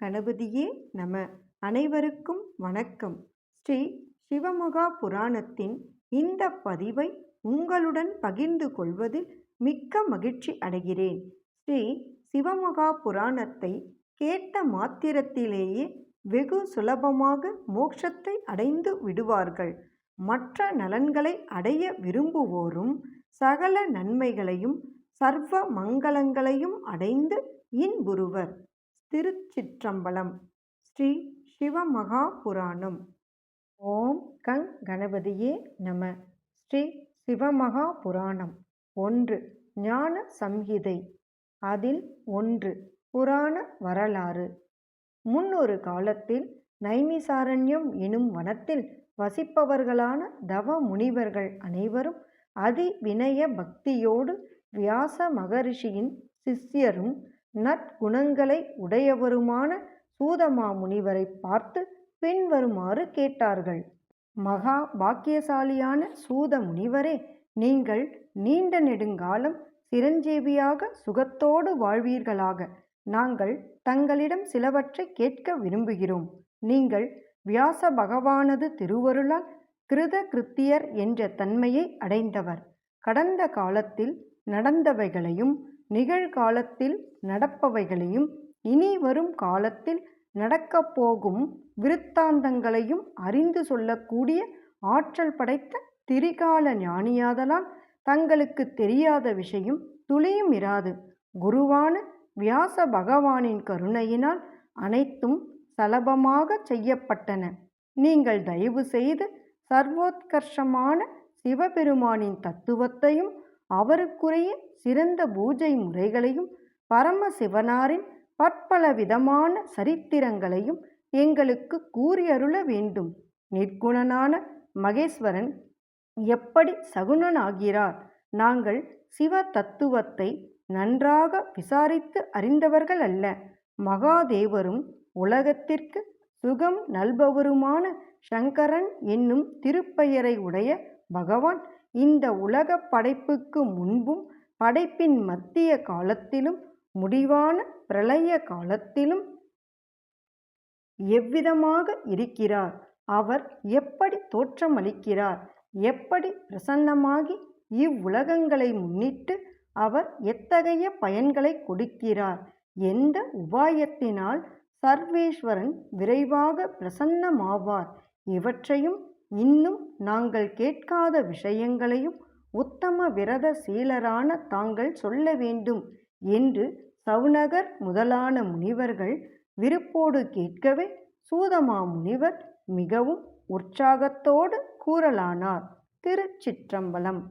கணபதியே நம. அனைவருக்கும் வணக்கம். ஸ்ரீ சிவமகா புராணத்தின் இந்த பதிவை உங்களுடன் பகிர்ந்து கொள்வதில் மிக்க மகிழ்ச்சி அடைகிறேன். ஸ்ரீ சிவமகா புராணத்தை கேட்ட மாத்திரத்திலேயே வெகு சுலபமாக மோட்சத்தை அடைந்து விடுவார்கள். மற்ற நலன்களை அடைய விரும்புவோரும் சகல நன்மைகளையும் சர்வ மங்களங்களையும் அடைந்து இன்புறுவர். திருச்சிற்றம்பலம். ஸ்ரீ சிவமகா புராணம். ஓம் கங் கணபதியே நம. ஸ்ரீ சிவமகா புராணம் 1. ஞான சம்ஹிதை. அதில் 1. புராண வரலாறு. முன்னொரு காலத்தில் நைமிசாரண்யம் எனும் வனத்தில் வசிப்பவர்களான தவ முனிவர்கள் அனைவரும் அதி வினய பக்தியோடு வியாச மகரிஷியின் சிஷ்யரும் நற்குணங்களை உடையவருமான சூதமா முனிவரை பார்த்து பின்வருமாறு கேட்டார்கள். மகா பாக்கியசாலியான சூத முனிவரே, நீங்கள் நீண்ட நெடுங்காலம் சிரஞ்சீவியாக சுகத்தோடு வாழ்வீர்களாக. நாங்கள் தங்களிடம் சிலவற்றை கேட்க விரும்புகிறோம். நீங்கள் வியாச பகவானது திருவருளால் கிருத கிருத்தியர் என்ற தன்மையை அடைந்தவர். கடந்த காலத்தில் நடந்தவைகளையும் நிகழ்காலத்தில் நடப்பவைகளையும் இனி வரும் காலத்தில் நடக்கப் போகும் விருத்தாந்தங்களையும் அறிந்து சொல்லக்கூடிய ஆற்றல் படைத்த திரிகால ஞானியாதலால் தங்களுக்கு தெரியாத விஷயம் துளியும் இராது. குருவான வியாச பகவானின் கருணையினால் அனைத்தும் சலபமாக செய்யப்பட்டன. நீங்கள் தயவு செய்து சர்வோத்கர்ஷமான சிவபெருமானின் தத்துவத்தையும் அவருக்குரிய சிறந்த பூஜை முறைகளையும் பரமசிவனாரின் பற்பல விதமான சரித்திரங்களையும் எங்களுக்கு கூறியருள வேண்டும். நிர்குணனான மகேஸ்வரன் எப்படி சகுணனாகிறார்? நாங்கள் சிவ தத்துவத்தை நன்றாக விசாரித்து அறிந்தவர்கள் அல்ல. மகாதேவரும் உலகத்திற்கு சுகம் நல்பவருமான சங்கரன் என்னும் திருப்பெயரை உடைய பகவான் இந்த உலக படைப்புக்கு முன்பும் படைப்பின் மத்திய காலத்திலும் முடிவான பிரளய காலத்திலும் எவ்விதமாக இருக்கிறார்? அவர் எப்படி தோற்றமளிக்கிறார்? எப்படி பிரசன்னமாகி இவ்வுலகங்களை முன்னிட்டு அவர் எத்தகைய பயன்களை கொடுக்கிறார்? எந்த உபாயத்தினால் சர்வேஸ்வரன் விரைவாக பிரசன்னமாவார்? இவற்றையும் இன்னும் நாங்கள் கேட்காத விஷயங்களையும் உத்தம விரத சீலரான தாங்கள் சொல்ல வேண்டும் என்று சவுனகர் முதலான முனிவர்கள் விருப்போடு கேட்கவே சூதமா முனிவர் மிகவும் உற்சாகத்தோடு கூறலானார். திருச்சிற்றம்பலம்.